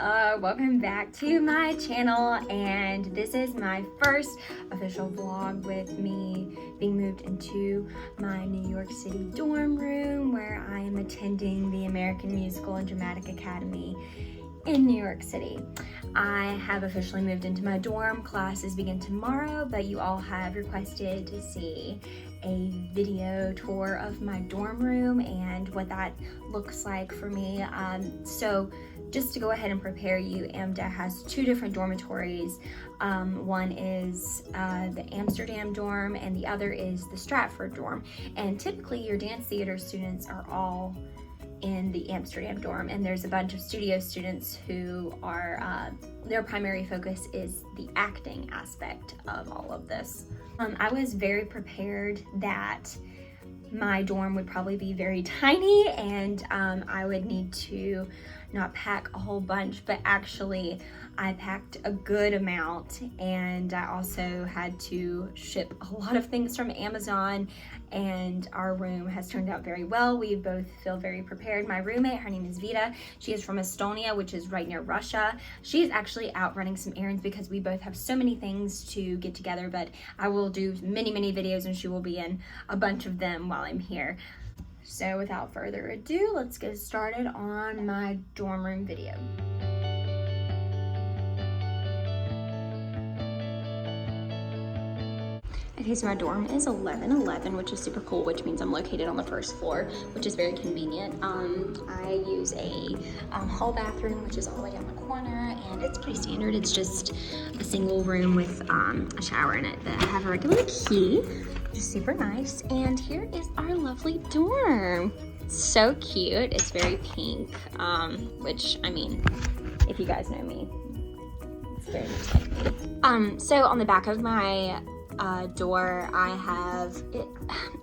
welcome back to my channel, and this is my first official vlog with me being moved into my New York City dorm room where I am attending the American Musical and Dramatic Academy in New York City. I have officially moved into my dorm. Classes begin tomorrow, but you all have requested to see a video tour of my dorm room and what that looks like for me. So just to go ahead and prepare you, AMDA has two different dormitories. One is the Amsterdam dorm and the other is the Stratford dorm. And typically your dance theater students are all in the Amsterdam dorm, and there's a bunch of studio students who are, their primary focus is the acting aspect of all of this. I was very prepared that my dorm would probably be very tiny and I would need to not pack a whole bunch, but actually I packed a good amount, and I also had to ship a lot of things from Amazon, and our room has turned out very well. We both feel very prepared. My roommate, her name is Vita. She is from Estonia, which is right near Russia. She is actually out running some errands because we both have so many things to get together, but I will do many videos and she will be in a bunch of them while I'm here. So without further ado, let's get started on my dorm room video. Okay, so my dorm is 1111, which is super cool, which means I'm located on the first floor, which is very convenient. I use a hall bathroom, which is all the way down the corner, and it's pretty standard. It's just a single room with a shower in it that I have a regular key, which is super nice. And here is our lovely dorm. It's so cute. It's very pink, which, I mean, if you guys know me, it's very much like me. So on the back of my door, I have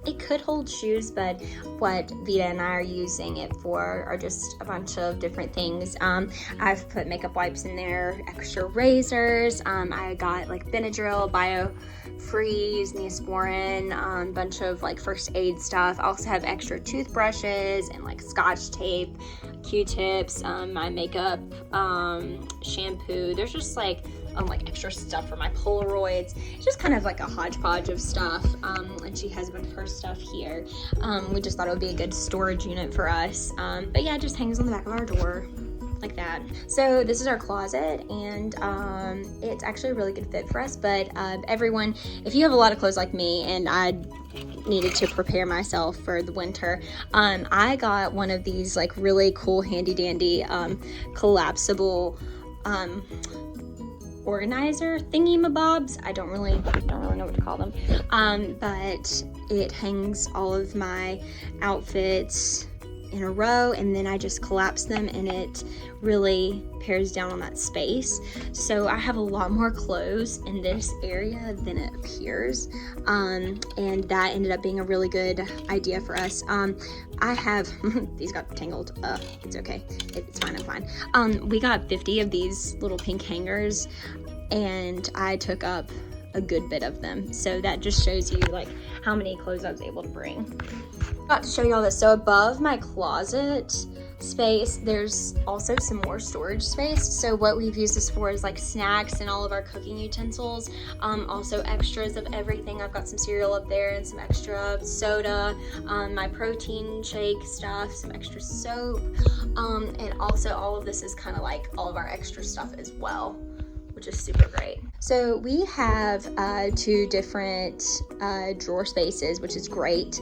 it could hold shoes, but what Vita and I are using it for are just a bunch of different things. I've put makeup wipes in there, extra razors. I got like Benadryl, Biofreeze, Neosporin, a bunch of like first aid stuff. I also have extra toothbrushes and like Scotch tape, Q-tips, my makeup, shampoo. There's just like extra stuff for my Polaroids. It's just kind of like a hodgepodge of stuff, and she has a bunch of her stuff here. We just thought it would be a good storage unit for us, but yeah, it just hangs on the back of our door like that. So this is our closet, and it's actually a really good fit for us, but everyone, if you have a lot of clothes like me and I needed to prepare myself for the winter, I got one of these like really cool handy dandy collapsible organizer thingy-mabobs. I don't really know what to call them, but it hangs all of my outfits in a row, and then I just collapse them, and it really pairs down on that space. So I have a lot more clothes in this area than it appears, and that ended up being a really good idea for us. I have these got tangled. It's okay, it's fine, I'm fine. We got 50 of these little pink hangers, and I took up a good bit of them, so that just shows you like how many clothes I was able to bring. Got to show you all this. So above my closet space, there's also some more storage space. So what we've used this for is like snacks and all of our cooking utensils, also extras of everything. I've got some cereal up there and some extra soda, my protein shake stuff, some extra soap, and also all of this is kind of like all of our extra stuff as well, which is super great. So we have two different drawer spaces, which is great.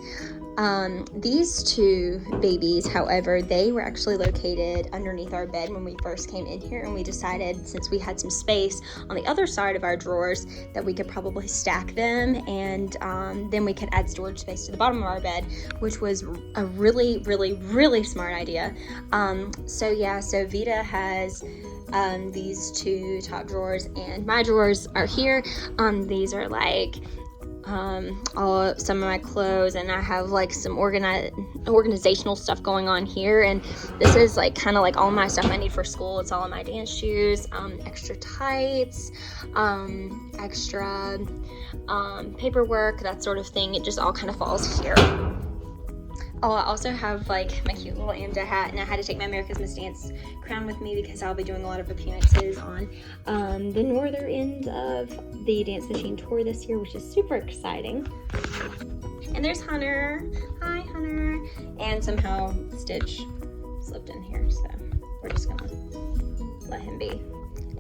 These two babies, however, they were actually located underneath our bed when we first came in here, and we decided, since we had some space on the other side of our drawers, that we could probably stack them, and then we could add storage space to the bottom of our bed, which was a really smart idea. So yeah, so Vita has these two top drawers, and my drawers are here. These are like some of my clothes, and I have like some organizational stuff going on here, and this is like kind of like all my stuff I need for school. It's all of my dance shoes, extra tights, extra paperwork, that sort of thing. It just all kind of falls here. Oh, I also have like my cute little AMDA hat, and I had to take my America's Miss Dance crown with me because I'll be doing a lot of appearances on the northern end of the Dance Machine tour this year, which is super exciting. And there's Hunter. Hi, Hunter. And somehow Stitch slipped in here, so we're just gonna let him be.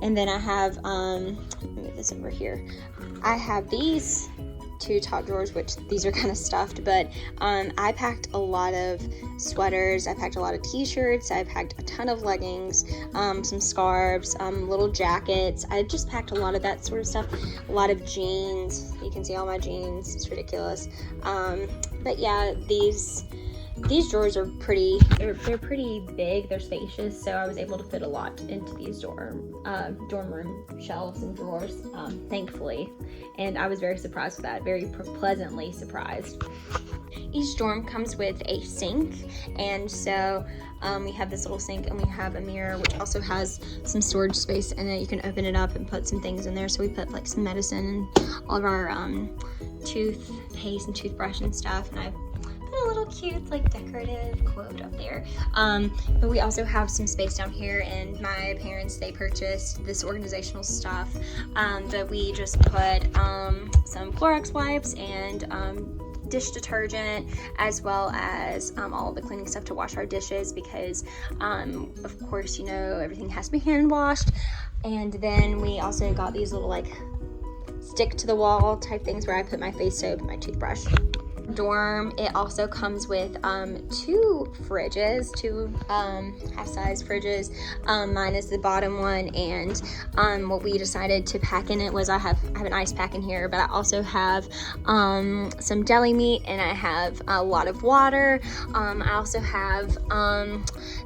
And then I have, let me move this over here. I have these two top drawers, which these are kind of stuffed, but I packed a lot of sweaters, I packed a lot of t-shirts, I packed a ton of leggings, some scarves, little jackets. I just packed a lot of that sort of stuff, a lot of jeans. You can see all my jeans, it's ridiculous. But yeah, these drawers are pretty, they're pretty big, they're spacious, so I was able to fit a lot into these dorm room shelves and drawers, thankfully, and I was very surprised with that, very pleasantly surprised. Each dorm comes with a sink, and so we have this little sink, and we have a mirror which also has some storage space in it. You can open it up and put some things in there, so we put like some medicine and all of our toothpaste and toothbrush and stuff, and I a little cute like decorative quote up there, but we also have some space down here, and my parents, they purchased this organizational stuff that we just put some Clorox wipes and dish detergent, as well as all of the cleaning stuff to wash our dishes, because of course, you know, everything has to be hand washed. And then we also got these little like stick to the wall type things where I put my face soap and my toothbrush. Dorm, it also comes with two fridges, two half-size fridges. Mine is the bottom one, and what we decided to pack in it was I have an ice pack in here, but I also have some deli meat, and I have a lot of water. I also have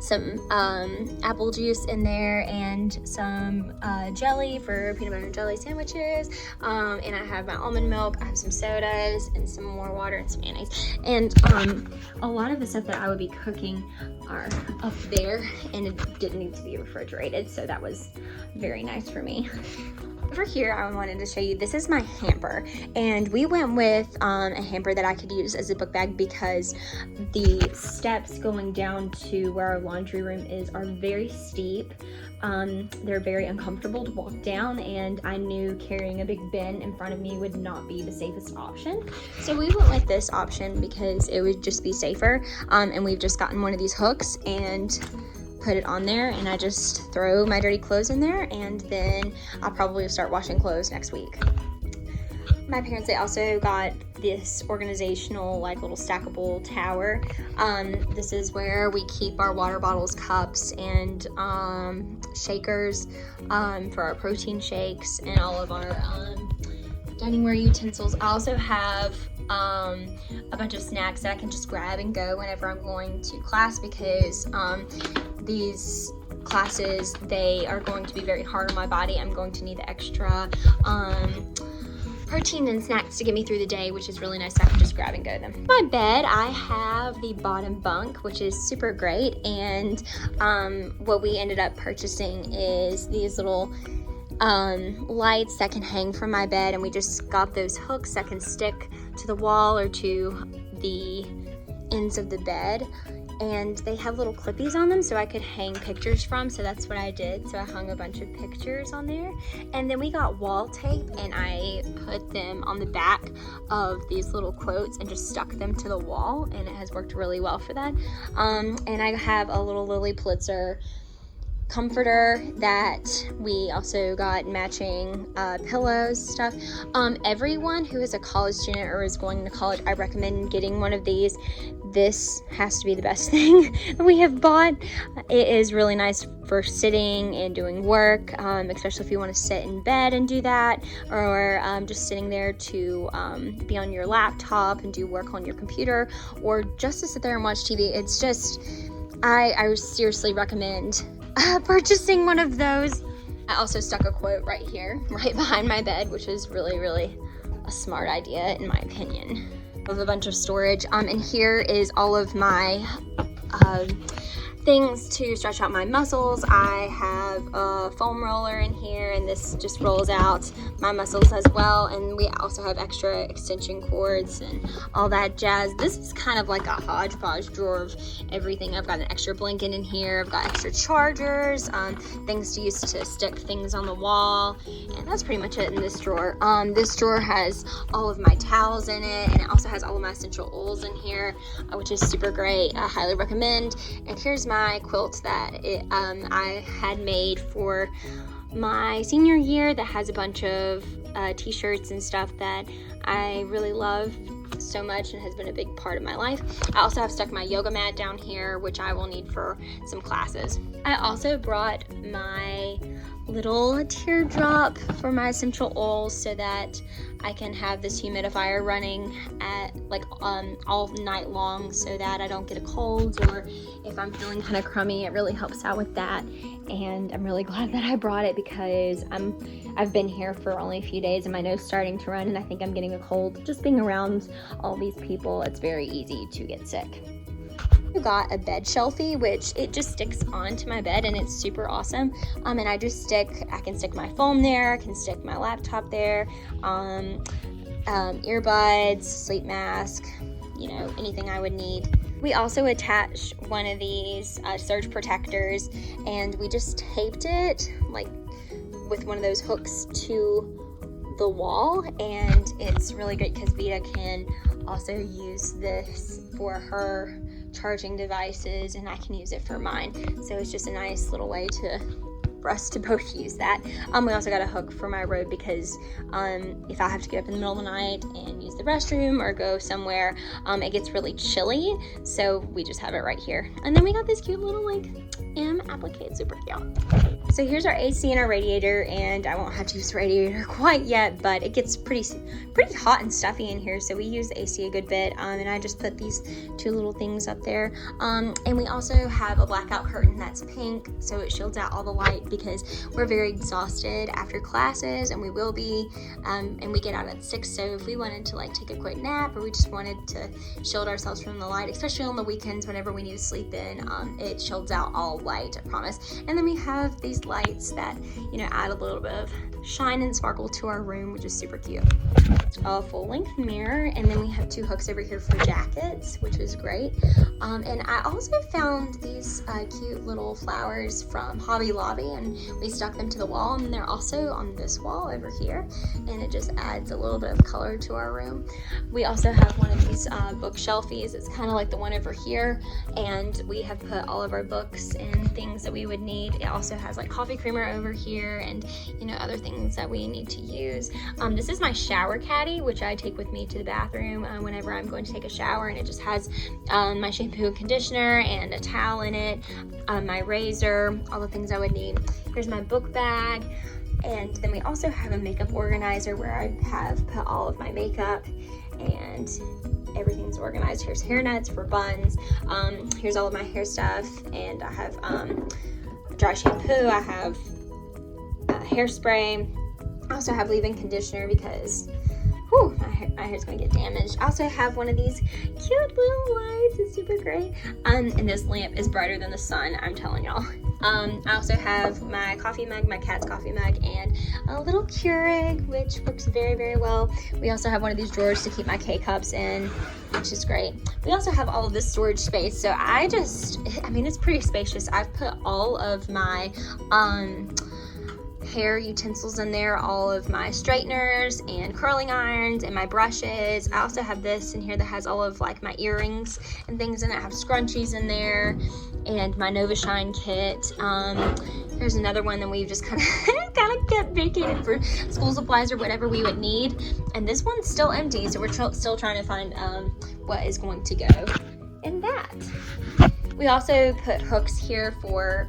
some apple juice in there, and some jelly for peanut butter and jelly sandwiches, and I have my almond milk. I have some sodas and some more water and some mayonnaise, and a lot of the stuff that I would be cooking are up there, and it didn't need to be refrigerated, so that was very nice for me. Over here, I wanted to show you, this is my hamper, and we went with a hamper that I could use as a book bag because the steps going down to where our laundry room is are very steep. They're very uncomfortable to walk down, and I knew carrying a big bin in front of me would not be the safest option. So we went with this option because it would just be safer, and we've just gotten one of these hooks and put it on there, and I just throw my dirty clothes in there, and then I'll probably start washing clothes next week. My parents, they also got this organizational like little stackable tower. This is where we keep our water bottles, cups, and shakers for our protein shakes, and all of our diningware utensils. I also have a bunch of snacks that I can just grab and go whenever I'm going to class, because these classes, they are going to be very hard on my body. I'm going to need the extra protein and snacks to get me through the day, which is really nice. I can just grab and go them. My bed, I have the bottom bunk, which is super great, and what we ended up purchasing is these little lights that can hang from my bed, and we just got those hooks that can stick to the wall or to the ends of the bed, and they have little clippies on them so I could hang pictures from, so that's what I did. So I hung a bunch of pictures on there, and then we got wall tape, and I put them on the back of these little quotes and just stuck them to the wall, and it has worked really well for that. And I have a little Lily Pulitzer comforter that we also got matching pillows, stuff. Everyone who is a college student or is going to college, I recommend getting one of these. This has to be the best thing we have bought. It is really nice for sitting and doing work, especially if you want to sit in bed and do that, or just sitting there to be on your laptop and do work on your computer, or just to sit there and watch TV. It's just, I seriously recommend purchasing one of those. I also stuck a quote right here, right behind my bed, which is really, really a smart idea in my opinion. I have a bunch of storage, and here is all of my things to stretch out my muscles. I have a foam roller in here, and this just rolls out my muscles as well. And we also have extra extension cords and all that jazz. This is kind of like a hodgepodge drawer of everything. I've got an extra blanket in here. I've got extra chargers, things to use to stick things on the wall, and that's pretty much it in this drawer. This drawer has all of my towels in it, and it also has all of my essential oils in here, which is super great. I highly recommend. And here's my quilt that I had made for my senior year that has a bunch of t-shirts and stuff that I really love so much and has been a big part of my life. I also have stuck my yoga mat down here, which I will need for some classes. I also brought my little teardrop for my essential oils so that I can have this humidifier running at like all night long so that I don't get a cold, or if I'm feeling kind of crummy, it really helps out with that. And I'm really glad that I brought it because I've been here for only a few days and my nose is starting to run, and I think I'm getting a cold. Just being around all these people, it's very easy to get sick. I got a bed shelfie, which it just sticks onto my bed and it's super awesome. And I can stick my phone there, I can stick my laptop there, earbuds, sleep mask, you know, anything I would need. We also attached one of these surge protectors, and we just taped it like with one of those hooks to the wall, and it's really great because Vita can also use this for her charging devices and I can use it for mine, so it's just a nice little way for us to both use that. We also got a hook for my robe because if I have to get up in the middle of the night and use the restroom or go somewhere, it gets really chilly, so we just have it right here. And then we got this cute little like M applique, super cute. So here's our AC and our radiator, and I won't have to use the radiator quite yet, but it gets pretty hot and stuffy in here, so we use the AC a good bit, and I just put these two little things up there. And we also have a blackout curtain that's pink, so it shields out all the light because we're very exhausted after classes, and we will be, and we get out at 6, so if we wanted to like take a quick nap, or we just wanted to shield ourselves from the light, especially on the weekends whenever we need to sleep in, it shields out all light, I promise. And then we have these lights that, you know, add a little bit of shine and sparkle to our room, which is super cute. A full-length mirror, and then we have two hooks over here for jackets, which is great. And I also found these cute little flowers from Hobby Lobby, and we stuck them to the wall, and they're also on this wall over here, and it just adds a little bit of color to our room. We also have one of these bookshelfies. It's kind of like the one over here, and we have put all of our books and things that we would need. It also has like coffee creamer over here and, you know, other things that we need to use. This is my shower caddy, which I take with me to the bathroom whenever I'm going to take a shower, and it just has my shampoo and conditioner and a towel in it, my razor, all the things I would need. Here's my book bag, and then we also have a makeup organizer where I have put all of my makeup and everything's organized. Here's hair nets for buns, here's all of my hair stuff, and I have dry shampoo, I have hairspray. I also have leave-in conditioner because my hair's gonna get damaged. I also have one of these cute little lights. It's super great. And this lamp is brighter than the sun, I'm telling y'all. I also have my coffee mug, my cat's coffee mug, and a little Keurig, which works very, very well. We also have one of these drawers to keep my K-cups in, which is great. We also have all of this storage space, so I mean, it's pretty spacious. I've put all of my hair utensils in there, all of my straighteners and curling irons and my brushes. I also have this in here that has all of like my earrings and things in it. I have scrunchies in there and my Nova Shine kit. Here's another one that we've just kind of kept vacated for school supplies or whatever we would need. And this one's still empty, so we're still trying to find what is going to go in that. We also put hooks here for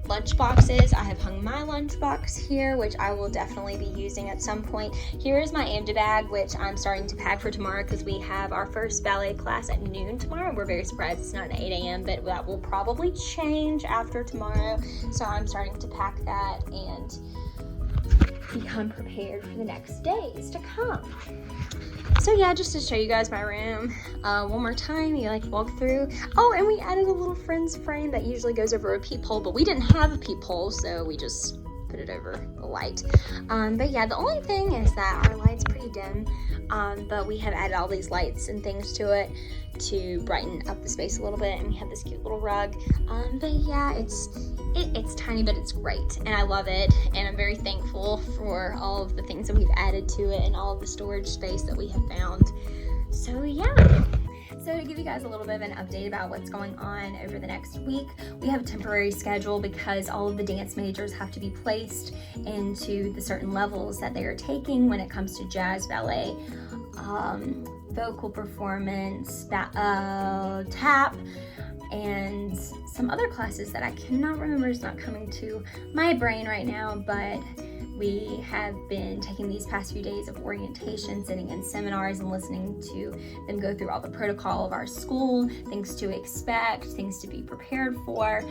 lunch boxes. I have hung my lunch box here, which I will definitely be using at some point. Here is my AMDA bag, which I'm starting to pack for tomorrow because we have our first ballet class at noon tomorrow. We're very surprised it's not at 8 a.m., but that will probably change after tomorrow. So I'm starting to pack that, and become prepared for the next days to come. So yeah, just to show you guys my room one more time, you like walk through. Oh, and we added a little friend's frame that usually goes over a peephole, but we didn't have a peephole, so we just put it over the light. But yeah, the only thing is that our light's pretty dim, but we have added all these lights and things to it to brighten up the space a little bit, and we have this cute little rug. But yeah, it's tiny, but it's great, and I love it, and I'm very thankful for all of the things that we've added to it and all of the storage space that we have found. So yeah. So to give you guys a little bit of an update about what's going on over the next week, we have a temporary schedule because all of the dance majors have to be placed into the certain levels that they are taking when it comes to jazz, ballet, vocal performance, tap, and some other classes that I cannot remember. It's not coming to my brain right now, but we have been taking these past few days of orientation, sitting in seminars and listening to them go through all the protocol of our school, things to expect, things to be prepared for.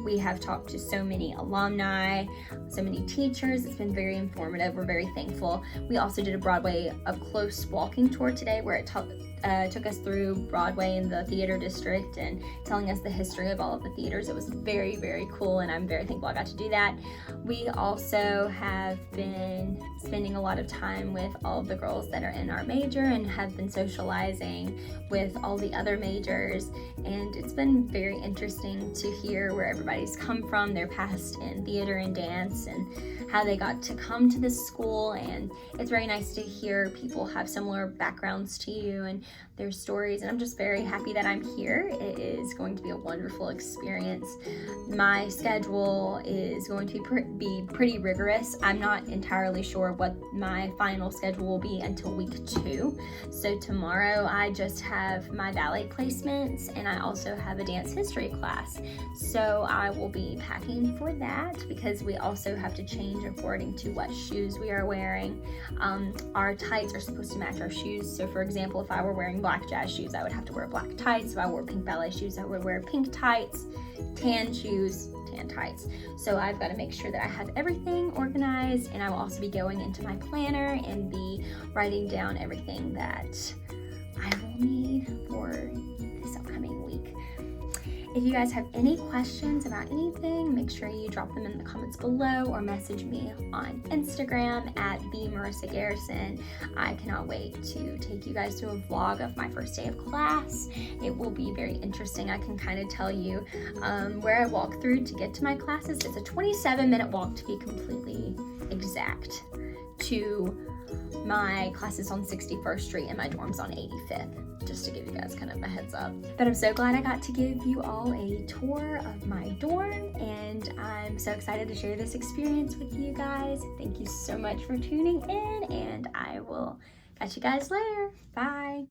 We have talked to so many alumni, so many teachers. It's been very informative. We're very thankful. We also did a Broadway up close walking tour today where it took us through Broadway in the theater district and telling us the history of all of the theaters. It was very, very cool, and I'm very thankful I got to do that. We also have been spending a lot of time with all of the girls that are in our major and have been socializing with all the other majors, and it's been very interesting to hear where everybody's come from, their past in theater and dance, and how they got to come to this school. And it's very nice to hear people have similar backgrounds to you and their stories, and I'm just very happy that I'm here. It is going to be a wonderful experience. My schedule is going to be pretty rigorous. I'm not entirely sure what my final schedule will be until week 2. So tomorrow I just have my ballet placements, and I also have a dance history class. So I will be packing for that because we also have to change according to what shoes we are wearing. Our tights are supposed to match our shoes. So for example, if I were wearing black jazz shoes, I would have to wear black tights. If I wore pink ballet shoes, I would wear pink tights. Tan shoes, tan tights. So I've got to make sure that I have everything organized, and I will also be going into my planner and be writing down everything that I will need for this upcoming week. If you guys have any questions about anything, make sure you drop them in the comments below or message me on Instagram at @BMarissaGarrison. I cannot wait to take you guys through a vlog of my first day of class. It will be very interesting. I can kind of tell you where I walk through to get to my classes. It's a 27-minute walk to be completely exact to my classes on 61st Street and my dorms on 85th, just to give you guys kind of a heads up. But I'm so glad I got to give you all a tour of my dorm, and I'm so excited to share this experience with you guys. Thank you so much for tuning in, and I will catch you guys later. Bye.